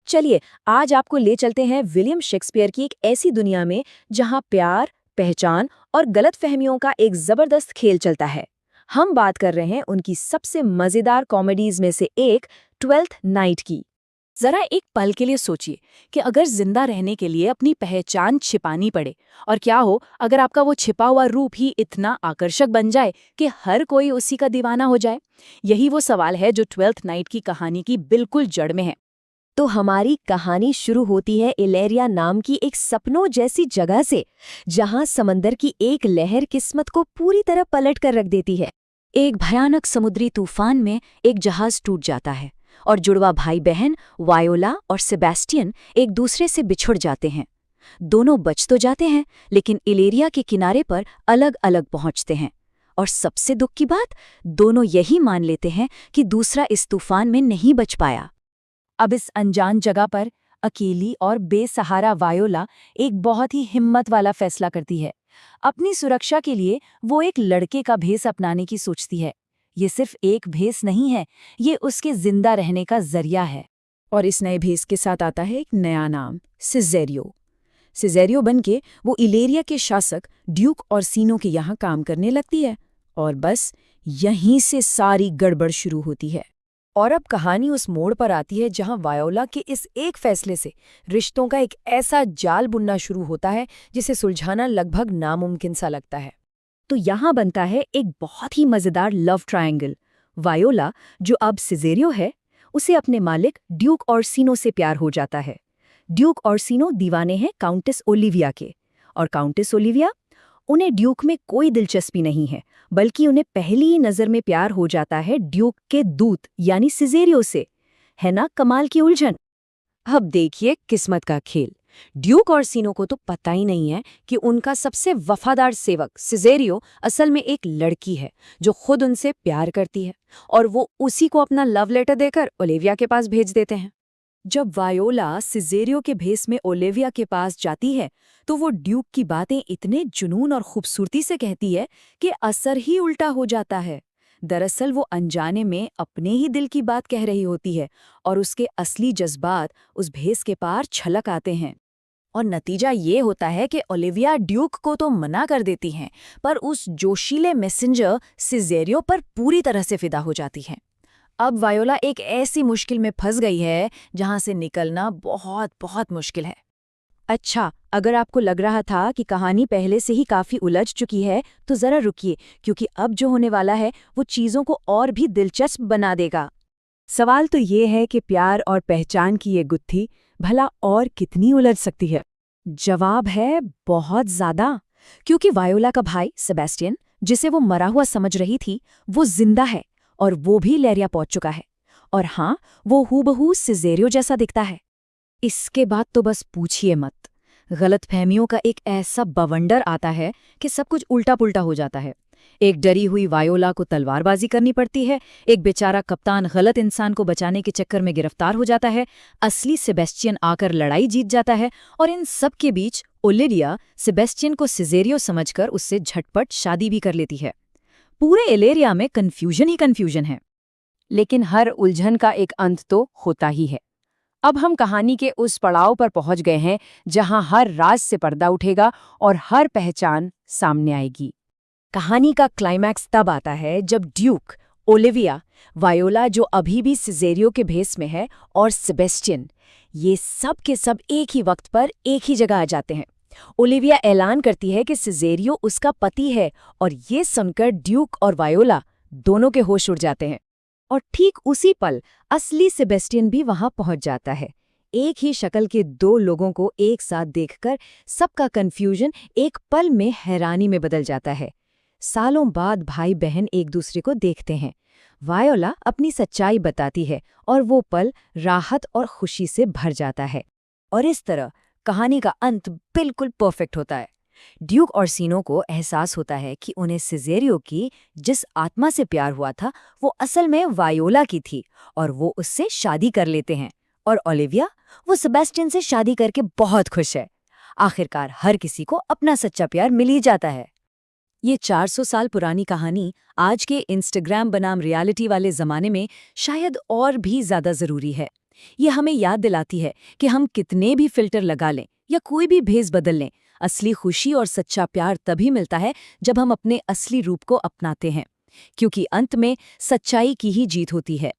चलिए, आज आपको ले चलते हैं विलियम शेक्सपियर की एक ऐसी दुनिया में जहां प्यार, पहचान और गलतफहमियों का एक जबरदस्त खेल चलता है। हम बात कर रहे हैं उनकी सबसे मजेदार कॉमेडीज में से एक, ट्वेल्थ नाइट की। जरा एक पल के लिए सोचिए कि अगर जिंदा रहने के लिए अपनी पहचान छिपानी पड़े, और क्या हो अगर आपका वो छिपा हुआ रूप ही इतना आकर्षक बन जाए कि हर कोई उसी का दीवाना हो जाए। यही वो सवाल है जो ट्वेल्थ नाइट की कहानी की बिल्कुल जड़ में है। तो हमारी कहानी शुरू होती है इलेरिया नाम की एक सपनों जैसी जगह से, जहां समंदर की एक लहर किस्मत को पूरी तरह पलट कर रख देती है। एक भयानक समुद्री तूफान में एक जहाज टूट जाता है और जुड़वा भाई बहन वायोला और सेबेस्टियन एक दूसरे से बिछुड़ जाते हैं। दोनों बच तो जाते हैं, लेकिन इलेरिया के किनारे पर अलग अलग पहुंचते हैं। और सबसे दुख की बात, दोनों यही मान लेते हैं कि दूसरा इस तूफान में नहीं बच पाया। अब इस अनजान जगह पर अकेली और बेसहारा वायोला एक बहुत ही हिम्मत वाला फैसला करती है। अपनी सुरक्षा के लिए वो एक लड़के का भेस अपनाने की सोचती है। ये सिर्फ एक भेस नहीं है, ये उसके जिंदा रहने का जरिया है। और इस नए भेस के साथ आता है एक नया नाम, सिजेरियो। सिजेरियो बनके वो इलेरिया के शासक ड्यूक ऑर्सिनो के यहाँ काम करने लगती है। और बस यहीं से सारी गड़बड़ शुरू होती है। और अब कहानी उस मोड़ पर आती है जहां वायोला के इस एक फैसले से रिश्तों का एक ऐसा जाल बुनना शुरू होता है जिसे सुलझाना लगभग नामुमकिन सा लगता है। तो यहाँ बनता है एक बहुत ही मजेदार लव ट्रायंगल। वायोला, जो अब सिजेरियो है, उसे अपने मालिक ड्यूक ऑर्सिनो से प्यार हो जाता है। ड्यूक ऑर्सिनो दीवाने हैं काउंटेस ओलिविया के, और काउंटेस ओलिविया, उन्हें ड्यूक में कोई दिलचस्पी नहीं है, बल्कि उन्हें पहली ही नज़र में प्यार हो जाता है ड्यूक के दूत यानी सिजेरियो से। है ना कमाल की उलझन। अब देखिए किस्मत का खेल। ड्यूक ऑर्सिनो को तो पता ही नहीं है कि उनका सबसे वफादार सेवक सिजेरियो असल में एक लड़की है जो खुद उनसे प्यार करती है, और वो उसी को अपना लव लेटर देकर ओलिविया के पास भेज देते हैं। जब वायोला सिजेरियो के भेस में ओलिविया के पास जाती है तो वो ड्यूक की बातें इतने जुनून और खूबसूरती से कहती है कि असर ही उल्टा हो जाता है। दरअसल वो अनजाने में अपने ही दिल की बात कह रही होती है, और उसके असली जज्बात उस भेस के पार छलक आते हैं। और नतीजा ये होता है कि ओलिविया ड्यूक को तो मना कर देती हैं, पर उस जोशीले मैसेंजर सिजेरियो पर पूरी तरह से फिदा हो जाती है। अब वायोला एक ऐसी मुश्किल में फंस गई है जहां से निकलना बहुत बहुत मुश्किल है। अच्छा, अगर आपको लग रहा था कि कहानी पहले से ही काफी उलझ चुकी है, तो जरा रुकिए, क्योंकि अब जो होने वाला है वो चीजों को और भी दिलचस्प बना देगा। सवाल तो ये है कि प्यार और पहचान की ये गुत्थी भला और कितनी उलझ सकती है। जवाब है बहुत ज्यादा, क्योंकि वायोला का भाई सेबेस्टियन, जिसे वो मरा हुआ समझ रही थी, वो जिंदा है, और वो भी लेरिया पहुंच चुका है। और हाँ, वो हूबहू सिजेरियो जैसा दिखता है। इसके बाद तो बस पूछिए मत। गलतफहमियों का एक ऐसा बवंडर आता है कि सब कुछ उल्टा पुल्टा हो जाता है। एक डरी हुई वायोला को तलवारबाजी करनी पड़ती है, एक बेचारा कप्तान गलत इंसान को बचाने के चक्कर में गिरफ्तार हो जाता है, असली सेबेस्टियन आकर लड़ाई जीत जाता है, और इन सब के बीच ओलिविया सेबेस्टियन को सिजेरियो समझकर उससे झटपट शादी भी कर लेती है। पूरे इलेरिया में कन्फ्यूजन ही कन्फ्यूजन है। लेकिन हर उलझन का एक अंत तो होता ही है। अब हम कहानी के उस पड़ाव पर पहुंच गए हैं जहां हर राज से पर्दा उठेगा और हर पहचान सामने आएगी। कहानी का क्लाइमैक्स तब आता है जब ड्यूक, ओलिविया, वायोला जो अभी भी सिजेरियो के भेस में है, और सेबेस्टियन, ये सब के सब एक ही वक्त पर एक ही जगह आ जाते हैं। ओलिविया ऐलान करती है कि सिजेरियो उसका पति है, और ये सुनकर ड्यूक और वायोला दोनों के होश उड़ जाते हैं। और ठीक उसी पल असली सेबेस्टियन भी वहां पहुंच जाता है। एक ही शक्ल के दो लोगों को एक साथ देखकर सबका कन्फ्यूजन एक पल में हैरानी में बदल जाता है। सालों बाद भाई बहन एक दूसरे को देखते हैं। वायोला अपनी सच्चाई बताती है, और वो पल राहत और खुशी से भर जाता है। और इस तरह कहानी का अंत बिल्कुल परफेक्ट होता है। ड्यूक ऑर्सिनो को एहसास होता है कि उन्हें सिजेरियो की जिस आत्मा से प्यार हुआ था वो असल में वायोला की थी, और वो उससे शादी कर लेते हैं। और ओलिविया, वो सेबेस्टियन से शादी करके बहुत खुश है। आखिरकार हर किसी को अपना सच्चा प्यार मिल ही जाता है। ये 400 साल पुरानी कहानी आज के इंस्टाग्राम बनाम रियलिटी वाले जमाने में शायद और भी ज्यादा जरूरी है। ये हमें याद दिलाती है कि हम कितने भी फिल्टर लगा लें या कोई भी भेस बदल लें, असली खुशी और सच्चा प्यार तभी मिलता है जब हम अपने असली रूप को अपनाते हैं, क्योंकि अंत में सच्चाई की ही जीत होती है।